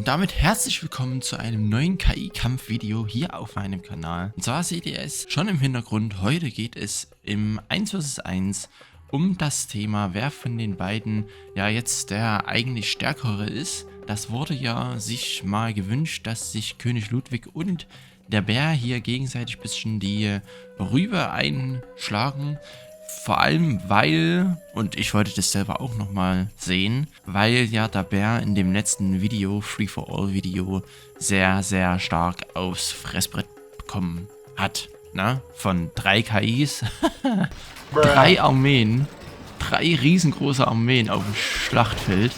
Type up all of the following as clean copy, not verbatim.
und damit herzlich willkommen zu einem neuen KI-Kampf-Video hier auf meinem Kanal. Und zwar seht ihr es schon im Hintergrund, heute geht es im 1 vs 1 um das Thema, wer von den beiden ja jetzt der eigentlich Stärkere ist. Das wurde ja sich mal gewünscht, dass sich König Ludwig und der Bär hier gegenseitig ein bisschen die Rübe einschlagen. Vor allem weil, und ich wollte das selber auch nochmal sehen, weil ja der Bär in dem letzten Video, Free for All Video, sehr, sehr stark aufs Fressbrett bekommen hat. Na? Von 3 KIs, 3 Armeen, 3 riesengroße Armeen auf dem Schlachtfeld.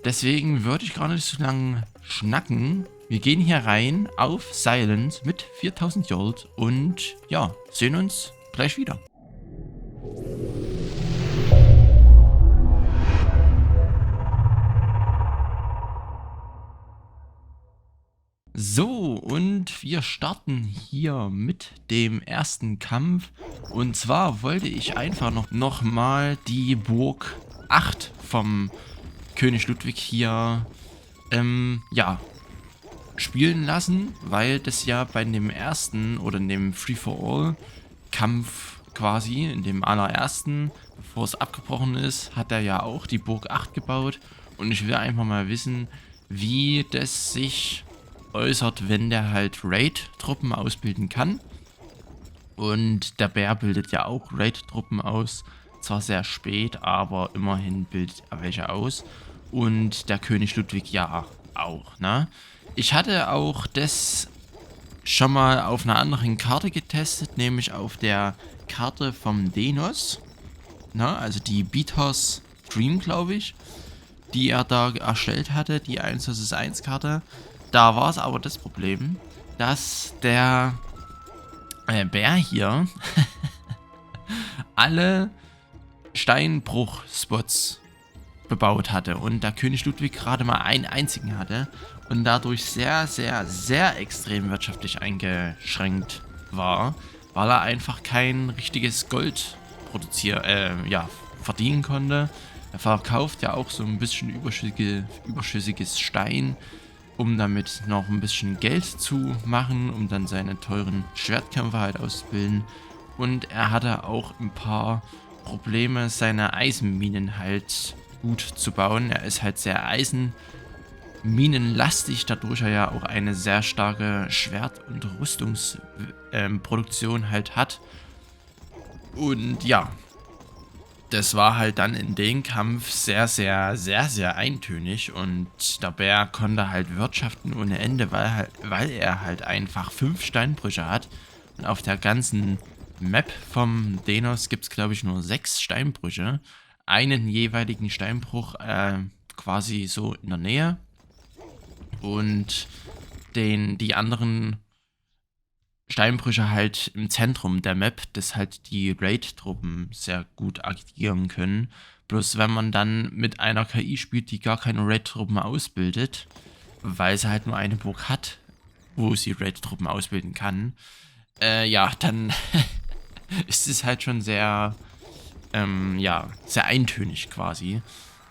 Deswegen würde ich gar nicht so lange schnacken. Wir gehen hier rein auf Silence mit 4000 Gold und ja, sehen uns gleich wieder. So, und wir starten hier mit dem ersten Kampf. Und zwar wollte ich einfach noch mal die Burg 8 vom König Ludwig hier, ja, spielen lassen, weil das ja bei dem ersten oder in dem Free-for-All-Kampf quasi, in dem allerersten, bevor es abgebrochen ist, hat er ja auch die Burg 8 gebaut. Und ich will einfach mal wissen, wie das sich äußert, wenn der halt Raid-Truppen ausbilden kann. Und der Bär bildet ja auch Raid-Truppen aus. Zwar sehr spät, aber immerhin bildet er welche aus. Und der König Ludwig ja auch, ne? Ich hatte auch das schon mal auf einer anderen Karte getestet, nämlich auf der Karte vom Denos. Ne? Also die Beatos Dream, glaube ich, die er da erstellt hatte, die 1 vs 1 Karte. Da war es aber das Problem, dass der Bär hier alle Steinbruch-Spots bebaut hatte und der König Ludwig gerade mal einen einzigen hatte und dadurch sehr, sehr, sehr extrem wirtschaftlich eingeschränkt war, weil er einfach kein richtiges Gold verdienen konnte. Er verkauft ja auch so ein bisschen überschüssiges Stein, um damit noch ein bisschen Geld zu machen, um dann seine teuren Schwertkämpfer halt auszubilden. Und er hatte auch ein paar Probleme, seine Eisenminen halt gut zu bauen. Er ist halt sehr eisenminenlastig, dadurch er ja auch eine sehr starke Schwert- und Rüstungsproduktion halt hat. Und ja, das war halt dann in dem Kampf sehr, sehr, sehr, sehr eintönig und der Bär konnte halt wirtschaften ohne Ende, weil er halt einfach 5 Steinbrüche hat. Und auf der ganzen Map vom Denos gibt es, glaube ich, nur 6 Steinbrüche. Einen jeweiligen Steinbruch quasi so in der Nähe und die anderen Steinbrüche halt im Zentrum der Map, dass halt die Raid-Truppen sehr gut agieren können. Bloß wenn man dann mit einer KI spielt, die gar keine Raid-Truppen ausbildet, weil sie halt nur eine Burg hat, wo sie Raid-Truppen ausbilden kann, ja, dann ist es halt schon sehr, ja, sehr eintönig quasi.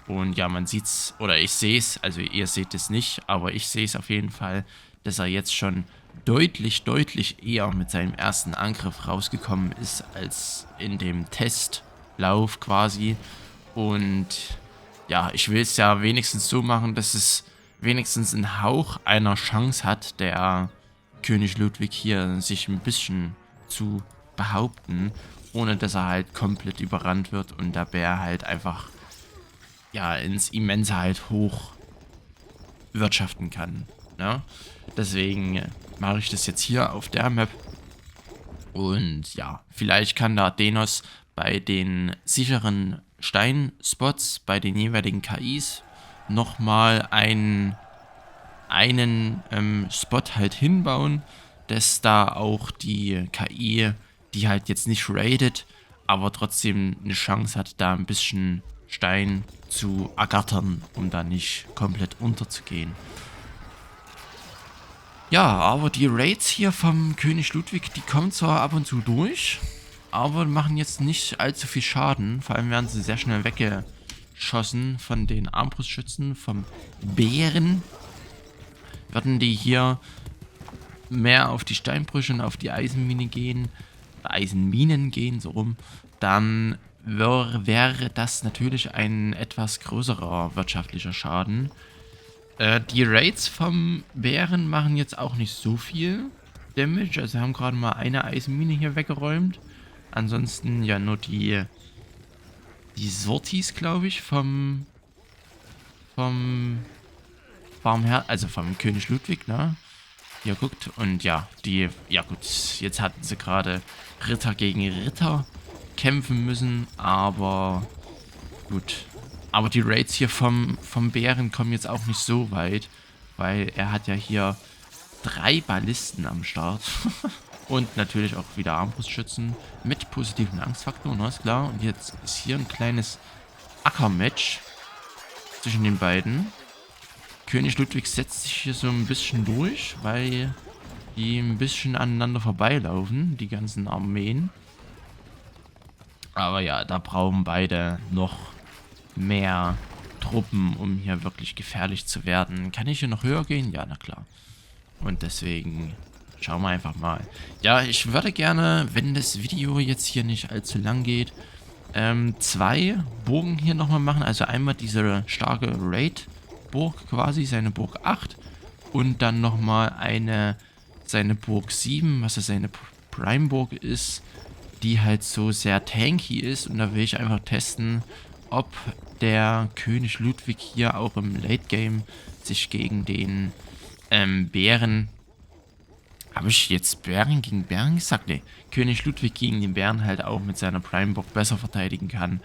Und ja, man sieht's, oder ich sehe es, also ihr seht es nicht, aber ich sehe es auf jeden Fall, dass er jetzt schon deutlich, deutlich eher mit seinem ersten Angriff rausgekommen ist, als in dem Testlauf quasi. Und ja, ich will es ja wenigstens so machen, dass es wenigstens einen Hauch einer Chance hat, der König Ludwig hier sich ein bisschen zu behaupten, ohne dass er halt komplett überrannt wird und der Bär halt einfach ja ins Immense halt hoch wirtschaften kann. Ne? Deswegen mache ich das jetzt hier auf der Map. Und ja, vielleicht kann da Denos bei den sicheren Steinspots, bei den jeweiligen KIs, nochmal einen Spot halt hinbauen, dass da auch die KI, die halt jetzt nicht raidet, aber trotzdem eine Chance hat, da ein bisschen Stein zu ergattern, um da nicht komplett unterzugehen. Ja, aber die Raids hier vom König Ludwig, die kommen zwar ab und zu durch, aber machen jetzt nicht allzu viel Schaden. Vor allem werden sie sehr schnell weggeschossen von den Armbrustschützen, vom Bären. Würden die hier mehr auf die Steinbrüche und auf die Eisenmine gehen, Eisenminen gehen, so rum, dann wäre das natürlich ein etwas größerer wirtschaftlicher Schaden. Die Raids vom Bären machen jetzt auch nicht so viel Damage, also haben gerade mal eine Eisenmine hier weggeräumt. Ansonsten ja nur die Sortis, glaube ich, vom also vom König Ludwig, ne? Hier guckt und ja, ja gut, jetzt hatten sie gerade Ritter gegen Ritter kämpfen müssen, aber gut. Aber die Raids hier vom Bären kommen jetzt auch nicht so weit, weil er hat ja hier 3 Ballisten am Start. Und natürlich auch wieder Armbrustschützen mit positiven Angstfaktor, ne, ist klar. Und jetzt ist hier ein kleines Ackermatch zwischen den beiden. König Ludwig setzt sich hier so ein bisschen durch, weil die ein bisschen aneinander vorbeilaufen, die ganzen Armeen. Aber ja, da brauchen beide noch mehr Truppen, um hier wirklich gefährlich zu werden. Kann ich hier noch höher gehen? Ja, na klar. Und deswegen schauen wir einfach mal. Ja, ich würde gerne, wenn das Video jetzt hier nicht allzu lang geht, 2 Burgen hier nochmal machen. Also einmal diese starke Raid-Burg quasi, seine Burg 8. Und dann nochmal seine Burg 7, was ja seine Prime-Burg ist, die halt so sehr tanky ist. Und da will ich einfach testen, ob der König Ludwig hier auch im Late-Game sich gegen den Bären... Habe ich jetzt Bären gegen Bären gesagt? Ne, König Ludwig gegen den Bären halt auch mit seiner Prime-Burg besser verteidigen kann.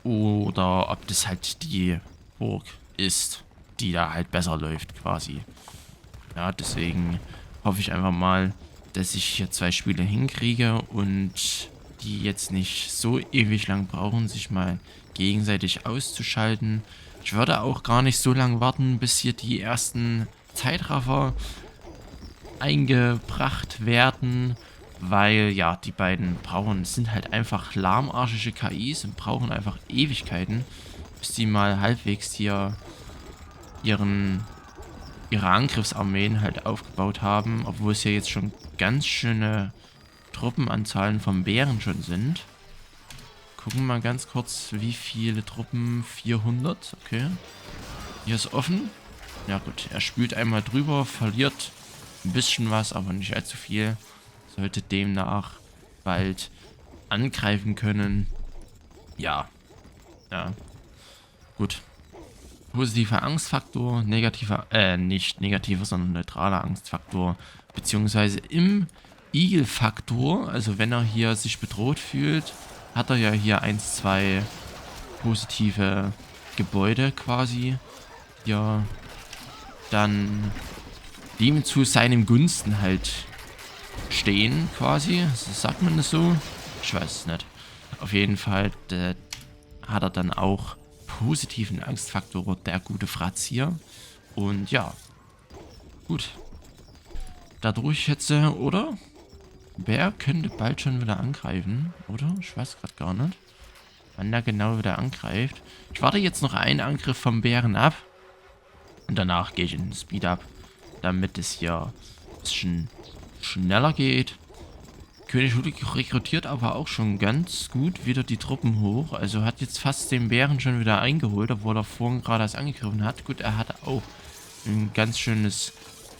Oder ob das halt die Burg ist, die da halt besser läuft quasi. Ja, deswegen hoffe ich einfach mal, dass ich hier 2 Spiele hinkriege und die jetzt nicht so ewig lang brauchen, sich mal gegenseitig auszuschalten. Ich würde auch gar nicht so lange warten, bis hier die ersten Zeitraffer eingebracht werden, weil ja, die beiden sind halt einfach lahmarschige KIs und brauchen einfach Ewigkeiten, bis die mal halbwegs hier ihre Angriffsarmeen halt aufgebaut haben, obwohl es ja jetzt schon ganz schöne Truppenanzahlen vom Bären schon sind. Gucken wir mal ganz kurz, wie viele Truppen. 400, okay. Hier ist offen. Ja gut, er spült einmal drüber, verliert ein bisschen was, aber nicht allzu viel. Sollte demnach bald angreifen können. Ja. Ja. Gut. Positiver Angstfaktor, nicht negativer, sondern neutraler Angstfaktor. Beziehungsweise im Igel-Faktor, also wenn er hier sich bedroht fühlt, hat er ja hier 1, 2 positive Gebäude quasi. Ja, dann die zu seinem Gunsten halt stehen, quasi. Sagt man das so? Ich weiß es nicht. Auf jeden Fall hat er dann auch positiven Angstfaktor, der gute Fratz hier. Und ja, gut. Dadurch jetzt, oder? Wer könnte bald schon wieder angreifen, oder? Ich weiß gerade gar nicht, wann der genau wieder angreift. Ich warte jetzt noch einen Angriff vom Bären ab. Und danach gehe ich in den Speed-Up, damit es hier ein bisschen schneller geht. König Ludwig rekrutiert aber auch schon ganz gut wieder die Truppen hoch. Also hat jetzt fast den Bären schon wieder eingeholt, obwohl er vorhin gerade erst angegriffen hat. Gut, er hatte auch ein ganz schönes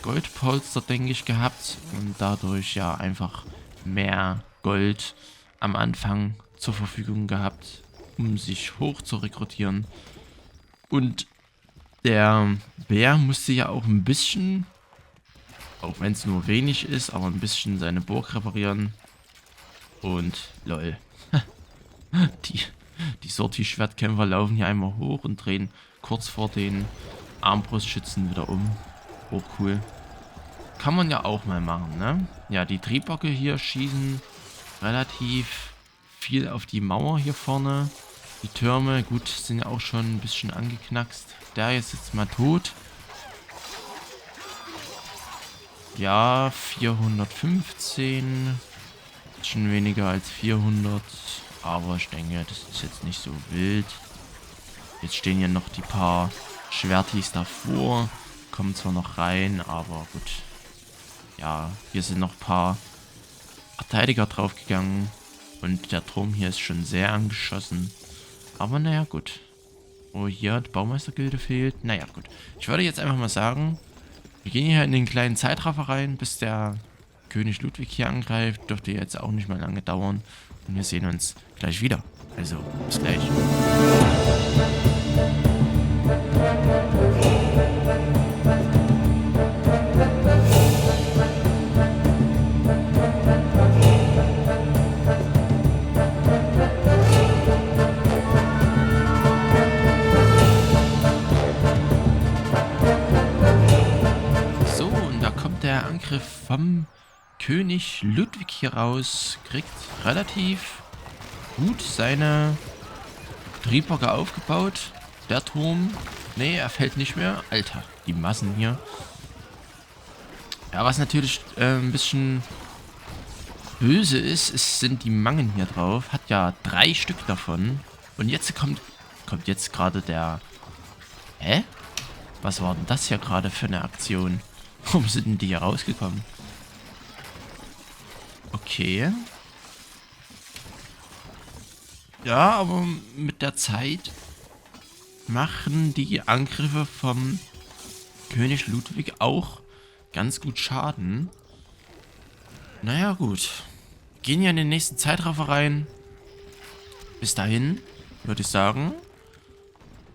Goldpolster, denke ich, gehabt. Und dadurch ja einfach mehr Gold am Anfang zur Verfügung gehabt, um sich hoch zu rekrutieren. Und der Bär musste ja auch ein bisschen, auch wenn es nur wenig ist, aber ein bisschen seine Burg reparieren. Und lol. Die Sorti-Schwertkämpfer laufen hier einmal hoch und drehen kurz vor den Armbrustschützen wieder um. Oh, cool. Kann man ja auch mal machen, ne? Ja, die Triebocke hier schießen relativ viel auf die Mauer hier vorne. Die Türme, gut, sind ja auch schon ein bisschen angeknackst. Der ist jetzt mal tot. Ja, 415. Schon weniger als 400. Aber ich denke, das ist jetzt nicht so wild. Jetzt stehen hier noch die paar Schwertis davor. kommen zwar noch rein, aber gut. Ja, hier sind noch ein paar Verteidiger draufgegangen. Und der Turm hier ist schon sehr angeschossen. Aber naja, gut. Oh, hier die Baumeistergilde fehlt. Naja, gut. Ich würde jetzt einfach mal sagen, wir gehen hier in den kleinen Zeitraffer rein, bis der König Ludwig hier angreift. Dürfte jetzt auch nicht mehr lange dauern. Und wir sehen uns gleich wieder. Also, bis gleich. So, und da kommt der Angriff vom König Ludwig hier raus. Kriegt relativ gut seine Triebwerke aufgebaut. Der Turm, nee, er fällt nicht mehr. Alter, die Massen hier. Ja, was natürlich ein bisschen böse ist, sind die Mangen hier drauf. Hat ja 3 Stück davon. Und jetzt kommt jetzt gerade der... Hä? Was war denn das hier gerade für eine Aktion? Warum sind denn die hier rausgekommen? Okay. Ja, aber mit der Zeit machen die Angriffe vom König Ludwig auch ganz gut Schaden. Naja, gut. Gehen ja in den nächsten Zeitraffer rein. Bis dahin würde ich sagen,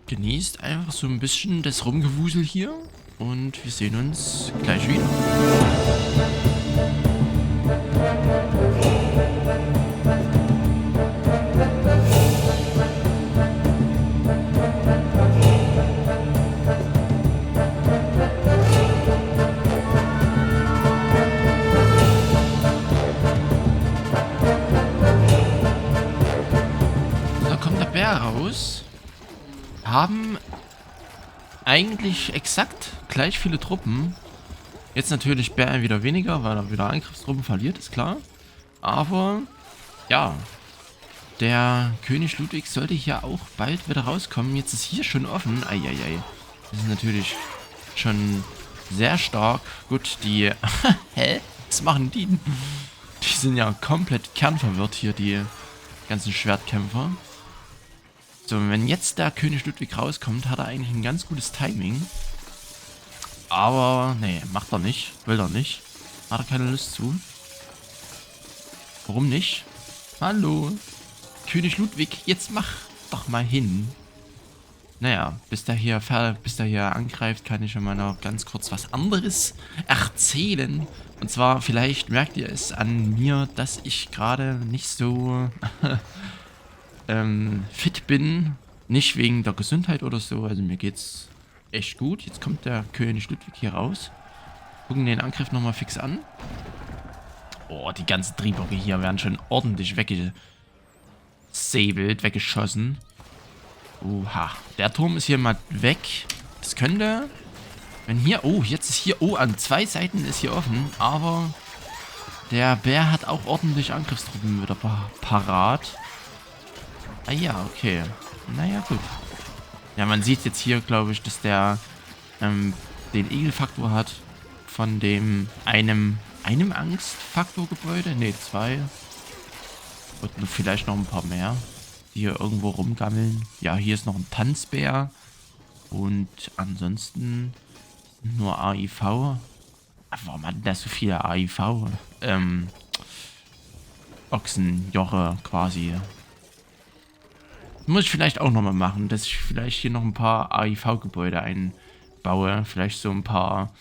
genießt einfach so ein bisschen das Rumgewusel hier. Und wir sehen uns gleich wieder. Da kommt der Bär raus. Haben eigentlich exakt gleich viele Truppen. Jetzt natürlich Bär wieder weniger, weil er wieder Angriffstruppen verliert, ist klar. Aber, ja, der König Ludwig sollte hier auch bald wieder rauskommen. Jetzt ist hier schon offen. Eieiei. Das ist natürlich schon sehr stark. Gut, die... Hä? Was machen die? Die sind ja komplett kernverwirrt hier, die ganzen Schwertkämpfer. So, wenn jetzt der König Ludwig rauskommt, hat er eigentlich ein ganz gutes Timing. Aber, nee, macht er nicht. Will er nicht. Hat er keine Lust zu. Warum nicht? Hallo. König Ludwig, jetzt mach doch mal hin. Naja, bis der hier angreift, kann ich schon mal noch ganz kurz was anderes erzählen. Und zwar, vielleicht merkt ihr es an mir, dass ich gerade nicht so... fit bin, nicht wegen der Gesundheit oder so, also mir geht's echt gut. Jetzt kommt der König Ludwig hier raus. Gucken den Angriff nochmal fix an. Oh, die ganzen Triebwerke hier werden schon ordentlich weggesäbelt, weggeschossen. Oha, der Turm ist hier mal weg. Das könnte, wenn hier, oh, jetzt ist hier, oh, an 2 Seiten ist hier offen, aber der Bär hat auch ordentlich Angriffstruppen wieder parat. Ah ja, okay. Naja, gut. Ja, man sieht jetzt hier, glaube ich, dass der den Egelfaktor hat von dem einem Angstfaktor-Gebäude. Ne, 2. Und vielleicht noch ein paar mehr, die hier irgendwo rumgammeln. Ja, hier ist noch ein Tanzbär. Und ansonsten nur AIV. Warum hat denn das so viele AIV? Ochsenjoche quasi. Muss ich vielleicht auch nochmal machen, dass ich vielleicht hier noch ein paar AIV-Gebäude einbaue. Vielleicht so ein paar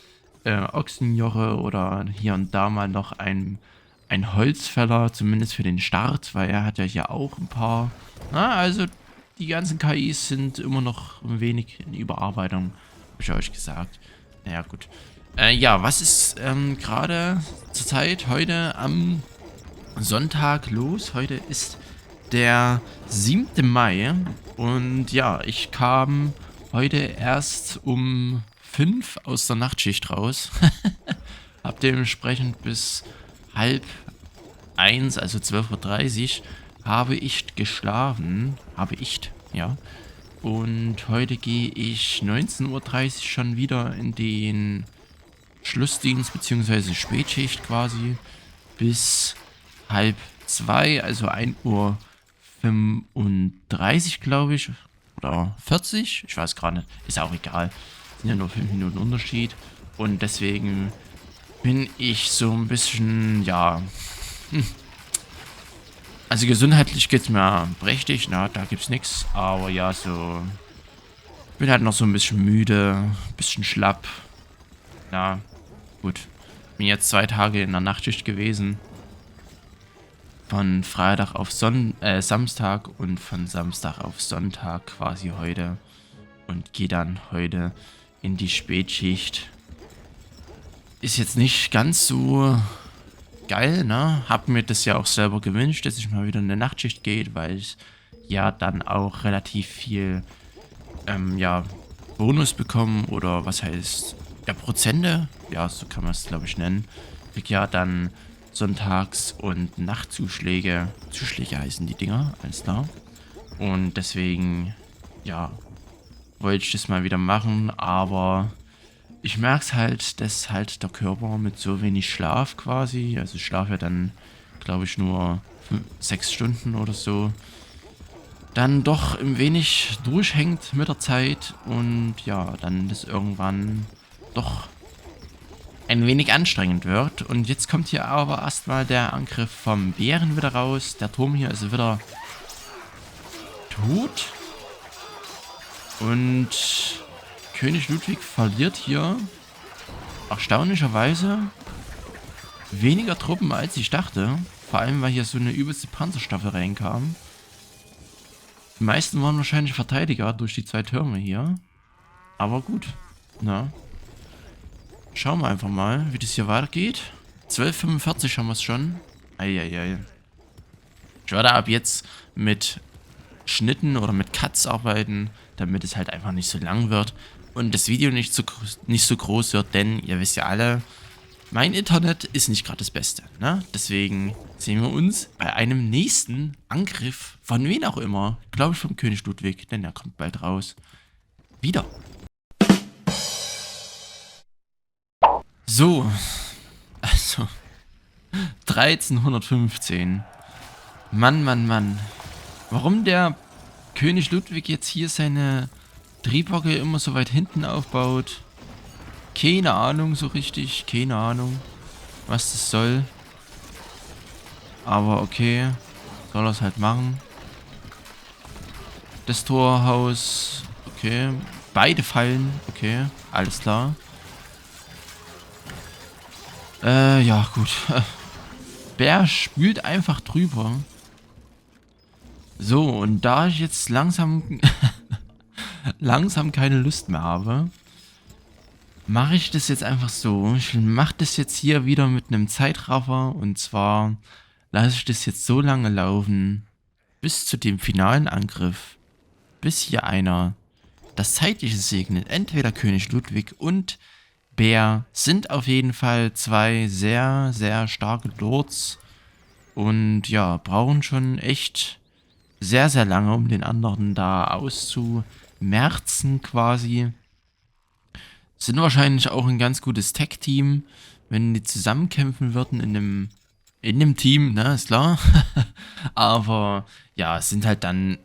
Ochsenjoche oder hier und da mal noch ein Holzfäller, zumindest für den Start, weil er hat ja hier auch ein paar. Na, also die ganzen KIs sind immer noch ein wenig in Überarbeitung, habe ich euch gesagt. Naja, gut. Ja, was ist gerade zur Zeit heute am Sonntag los? Heute ist der 7. Mai und ja, ich kam heute erst um 5 aus der Nachtschicht raus. Hab dementsprechend bis 12:30 also 12:30 Uhr, habe ich geschlafen. Ja. und heute gehe ich 19:30 Uhr schon wieder in den Schlussdienst bzw. Spätschicht quasi bis halb zwei, also 1:35 Uhr, glaube ich. Oder 40, ich weiß gerade nicht. Ist auch egal. Sind ja nur 5 Minuten Unterschied. Und deswegen bin ich so ein bisschen, ja. Also gesundheitlich geht's mir prächtig, na, da gibt's nichts. Aber ja, so. Bin halt noch so ein bisschen müde, ein bisschen schlapp. Na, gut. Bin jetzt 2 Tage in der Nachtschicht gewesen. Von Freitag auf Samstag und von Samstag auf Sonntag quasi heute. Und gehe dann heute in die Spätschicht. Ist jetzt nicht ganz so geil, ne? Hab mir das ja auch selber gewünscht, dass ich mal wieder in eine Nachtschicht geht, weil ich ja dann auch relativ viel, ja, Bonus bekommen oder was heißt, ja, Prozente, ja, so kann man es, glaube ich, nennen. Krieg ja dann Sonntags- und Nachtzuschläge. Zuschläge heißen die Dinger, alles klar. Und deswegen, ja, wollte ich das mal wieder machen, aber ich merke es halt, dass halt der Körper mit so wenig Schlaf quasi, also ich schlafe ja dann, glaube ich, nur 6 Stunden oder so, dann doch ein wenig durchhängt mit der Zeit und ja, dann das irgendwann doch ein wenig anstrengend wird. Und jetzt kommt hier aber erstmal der Angriff vom Bären wieder raus. Der Turm hier ist wieder tot. Und König Ludwig verliert hier erstaunlicherweise weniger Truppen, als ich dachte. Vor allem, weil hier so eine übelste Panzerstaffel reinkam. Die meisten waren wahrscheinlich Verteidiger durch die 2 Türme hier. Aber gut. Na. Schauen wir einfach mal, wie das hier weitergeht. 12:45 haben wir es schon. Eieiei. Ich werde ab jetzt mit Schnitten oder mit Cuts arbeiten, damit es halt einfach nicht so lang wird und das Video nicht so groß wird, denn ihr wisst ja alle, mein Internet ist nicht gerade das Beste, ne? Deswegen sehen wir uns bei einem nächsten Angriff von wen auch immer, glaube ich vom König Ludwig, denn er kommt bald raus, wieder. So, also 1315. Mann, Mann, Mann. Warum der König Ludwig jetzt hier seine Triebwache immer so weit hinten aufbaut. Keine Ahnung so richtig. Keine Ahnung, was das soll. Aber okay. Soll er es halt machen. Das Torhaus. Okay. Beide fallen. Okay. Alles klar. Ja, gut. Bär spült einfach drüber. So, und da ich jetzt langsam keine Lust mehr habe, mache ich das jetzt einfach so. Ich mache das jetzt hier wieder mit einem Zeitraffer. Und zwar lasse ich das jetzt so lange laufen, bis zu dem finalen Angriff. Bis hier einer das Zeitliche segnet. Entweder König Ludwig und Bär sind auf jeden Fall 2 sehr, sehr starke Lords. Und ja, brauchen schon echt sehr, sehr lange, um den anderen da auszumerzen quasi. Sind wahrscheinlich auch ein ganz gutes Tech-Team, wenn die zusammenkämpfen würden in dem Team, ne, ist klar. Aber ja, es sind halt dann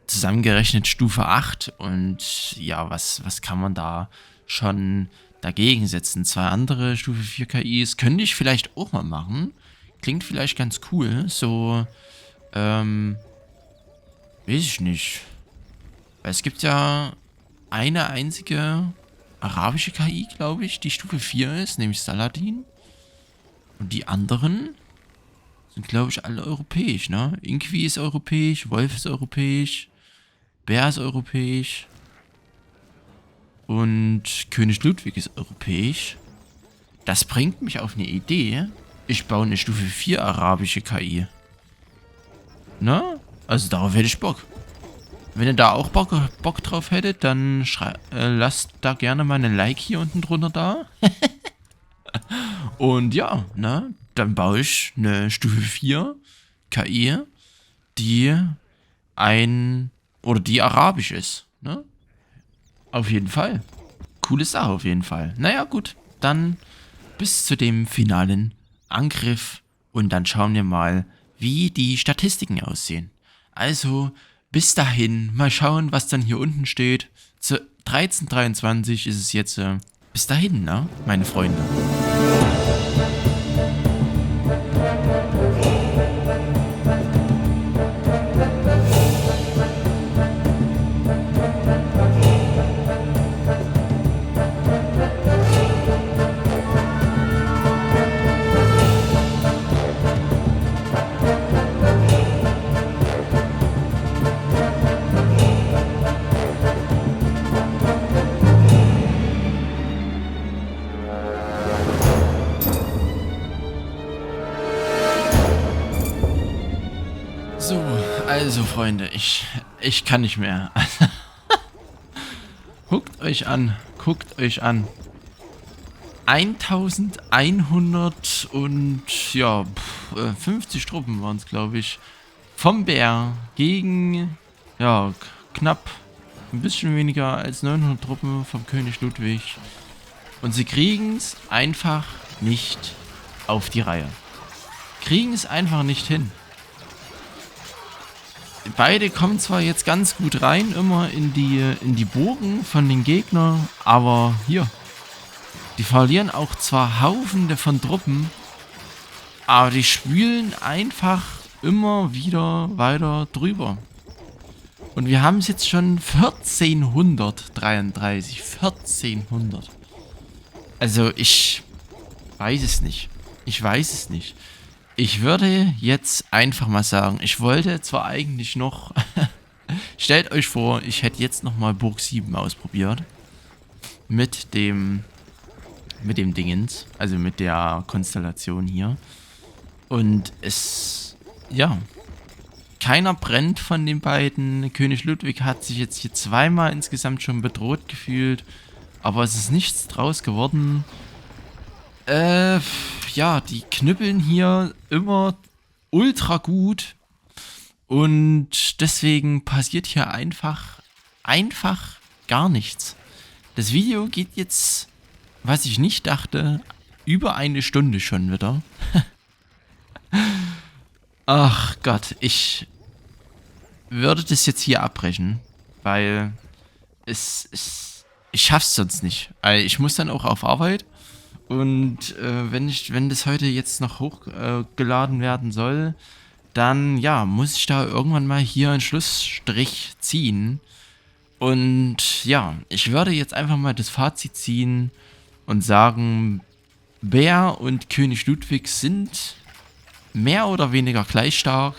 zusammengerechnet Stufe 8 und ja, was kann man da schon dagegen setzen? 2 andere Stufe 4 KIs könnte ich vielleicht auch mal machen. Klingt vielleicht ganz cool, so, weiß ich nicht. Weil es gibt ja eine einzige arabische KI, glaube ich, die Stufe 4 ist, nämlich Saladin. Und die anderen sind, glaube ich, alle europäisch, ne? Inqui ist europäisch, Wolf ist europäisch, Bär ist europäisch und König Ludwig ist europäisch. Das bringt mich auf eine Idee. Ich baue eine Stufe 4 arabische KI. Ne? Also darauf hätte ich Bock. Wenn ihr da auch Bock drauf hättet, dann lasst da gerne mal einen Like hier unten drunter da. Und ja, ne, dann baue ich eine Stufe 4 KI, die ein Oder die arabisch ist, ne? Auf jeden Fall. Coole Sache auf jeden Fall. Naja, gut. Dann bis zu dem finalen Angriff. Und dann schauen wir mal, wie die Statistiken aussehen. Also, bis dahin, mal schauen, was dann hier unten steht. Zu 13:23 ist es jetzt. Bis dahin, ne, meine Freunde. So, also Freunde, ich kann nicht mehr. Guckt euch an. 1100 und ja, 50 Truppen waren es, glaube ich. Vom Bär gegen, ja, knapp ein bisschen weniger als 900 Truppen vom König Ludwig. Und sie kriegen es einfach nicht auf die Reihe. Kriegen es einfach nicht hin. Beide kommen zwar jetzt ganz gut rein, immer in die Burgen von den Gegnern, aber hier, die verlieren auch zwar Haufende von Truppen, aber die spülen einfach immer wieder weiter drüber. Und wir haben es jetzt schon 1433. 1400. Also ich weiß es nicht. Ich würde jetzt einfach mal sagen, ich wollte zwar eigentlich noch... Stellt euch vor, ich hätte jetzt nochmal Burg 7 ausprobiert. Mit dem Dingens. Also mit der Konstellation hier. Und es... Ja. Keiner brennt von den beiden. König Ludwig hat sich jetzt hier zweimal insgesamt schon bedroht gefühlt. Aber es ist nichts draus geworden. Ja, die knüppeln hier immer ultra gut. Und deswegen passiert hier einfach gar nichts. Das Video geht jetzt, was ich nicht dachte, über eine Stunde schon wieder. Ach Gott, ich würde das jetzt hier abbrechen, weil ich schaff's sonst nicht. Ich muss dann auch auf Arbeit. Und wenn das heute jetzt noch hochgeladen werden soll, dann ja, muss ich da irgendwann mal hier einen Schlussstrich ziehen. Und ja, ich würde jetzt einfach mal das Fazit ziehen und sagen, Bär und König Ludwig sind mehr oder weniger gleich stark.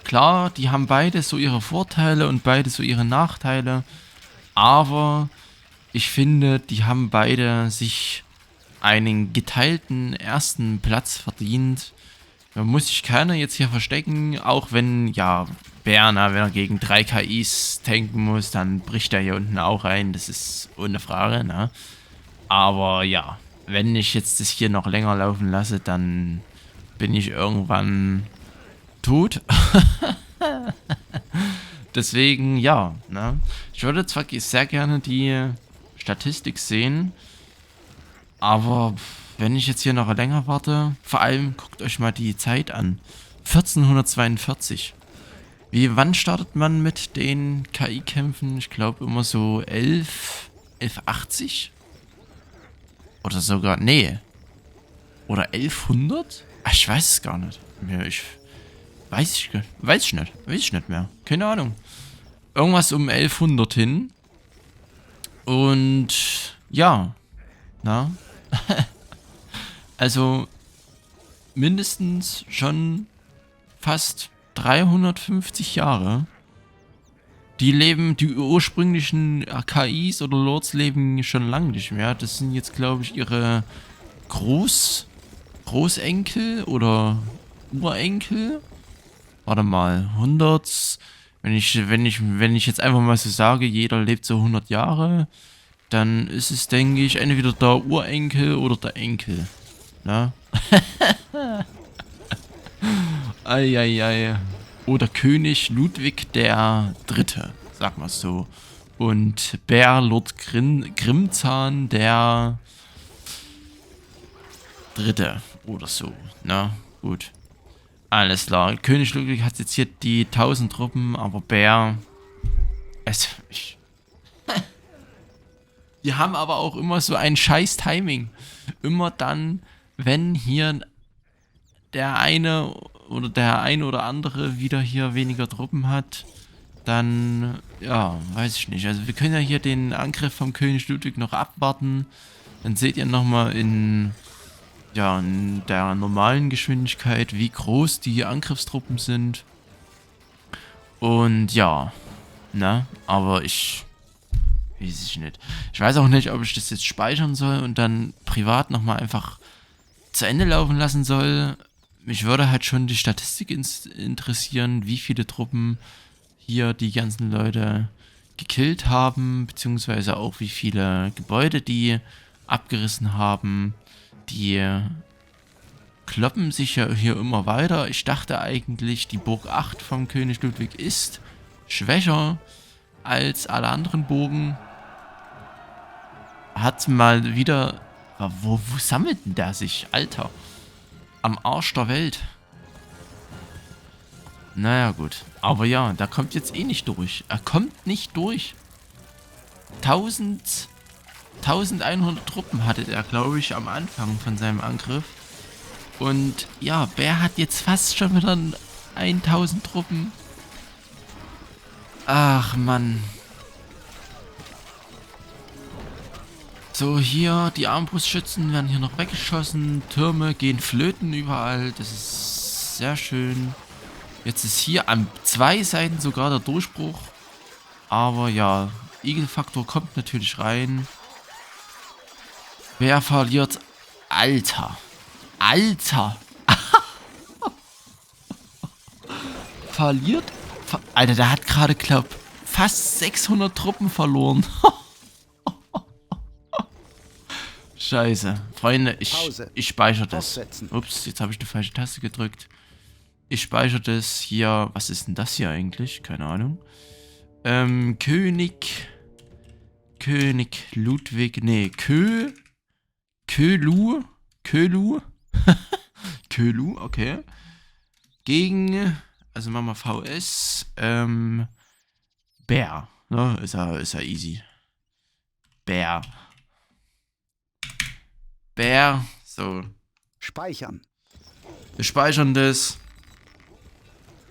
Klar, die haben beide so ihre Vorteile und beide so ihre Nachteile, aber ich finde, die haben beide sich einen geteilten ersten Platz verdient. Da muss sich keiner jetzt hier verstecken, auch wenn, ja, Berner, wenn er gegen 3 KIs tanken muss, dann bricht er hier unten auch ein, das ist ohne Frage, ne? Aber ja, wenn ich jetzt das hier noch länger laufen lasse, dann bin ich irgendwann tot. Deswegen, ja, ne? Ich würde zwar sehr gerne die Statistik sehen, aber wenn ich jetzt hier noch länger warte, vor allem guckt euch mal die Zeit an. 1442. Wann startet man mit den KI-Kämpfen? Ich glaube immer so 1180? Oder sogar, nee. Oder 1100? Ach, ich weiß es gar nicht. Ja, weiß ich nicht mehr. Keine Ahnung. Irgendwas um 1100 hin. Und ja, na, also mindestens schon fast 350 Jahre. Die ursprünglichen KIs oder Lords leben schon lange nicht mehr. Das sind jetzt, glaube ich, ihre Großenkel oder Urenkel. Warte mal, 100... Wenn ich jetzt einfach mal so sage, jeder lebt so 100 Jahre, dann ist es, denke ich, entweder der Urenkel oder der Enkel. Na? Eieiei. oder König Ludwig der Dritte, sag mal so. Und Bär Lord Grimmzahn der Dritte oder so, na, gut. Alles klar, König Ludwig hat jetzt hier die 1000 Truppen, aber Bär, die haben aber auch immer so ein scheiß Timing. Immer dann, wenn hier der eine oder andere wieder hier weniger Truppen hat, dann, ja, weiß ich nicht. Also wir können ja hier den Angriff vom König Ludwig noch abwarten. Dann seht ihr nochmal in der normalen Geschwindigkeit, wie groß die Angriffstruppen sind. Und ja, ne, aber weiß ich nicht. Ich weiß auch nicht, ob ich das jetzt speichern soll und dann privat nochmal einfach zu Ende laufen lassen soll. Mich würde halt schon die Statistik interessieren, wie viele Truppen hier die ganzen Leute gekillt haben, beziehungsweise auch wie viele Gebäude die abgerissen haben. Die kloppen sich ja hier immer weiter. Ich dachte eigentlich, die Burg 8 vom König Ludwig ist schwächer als alle anderen Burgen. Hat mal wieder... Wo sammelt denn der sich? Alter. Am Arsch der Welt. Naja, gut. Aber ja, der kommt jetzt eh nicht durch. Er kommt nicht durch. 1100 Truppen hatte er, glaube ich, am Anfang von seinem Angriff. Und ja, Bär hat jetzt fast schon wieder 1000 Truppen. Ach, Mann. So, hier, die Armbrustschützen werden hier noch weggeschossen. Türme gehen flöten überall. Das ist sehr schön. Jetzt ist hier an 2 Seiten sogar der Durchbruch. Aber ja, Eagle-Faktor kommt natürlich rein. Wer verliert? Alter. Alter. Verliert? Alter, der hat gerade, glaub, fast 600 Truppen verloren. Scheiße. Freunde, ich speichere das. Ups, jetzt habe ich die falsche Taste gedrückt. Ich speichere das hier. Was ist denn das hier eigentlich? Keine Ahnung. König Ludwig. Nee, Kölu. Kölu, okay. Gegen, also machen wir VS. Bär. Ne? Ist ja easy. Bär. So. Speichern. Wir speichern das.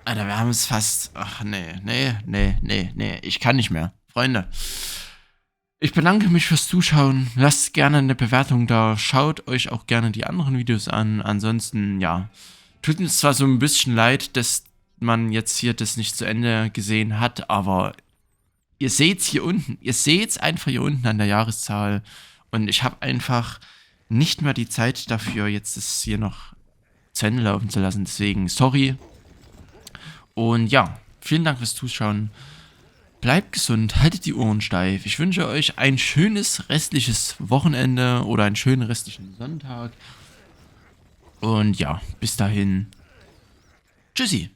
Alter, wir haben es fast. Ach, nee. Ich kann nicht mehr. Freunde. Ich bedanke mich fürs Zuschauen. Lasst gerne eine Bewertung da. Schaut euch auch gerne die anderen Videos an. Ansonsten, ja. Tut uns zwar so ein bisschen leid, dass man jetzt hier das nicht zu Ende gesehen hat, aber ihr seht's hier unten. Ihr seht's einfach hier unten an der Jahreszahl. Und ich habe einfach nicht mehr die Zeit dafür, jetzt das hier noch zu Ende laufen zu lassen. Deswegen, sorry. Und ja, vielen Dank fürs Zuschauen. Bleibt gesund, haltet die Ohren steif. Ich wünsche euch ein schönes restliches Wochenende oder einen schönen restlichen Sonntag. Und ja, bis dahin. Tschüssi.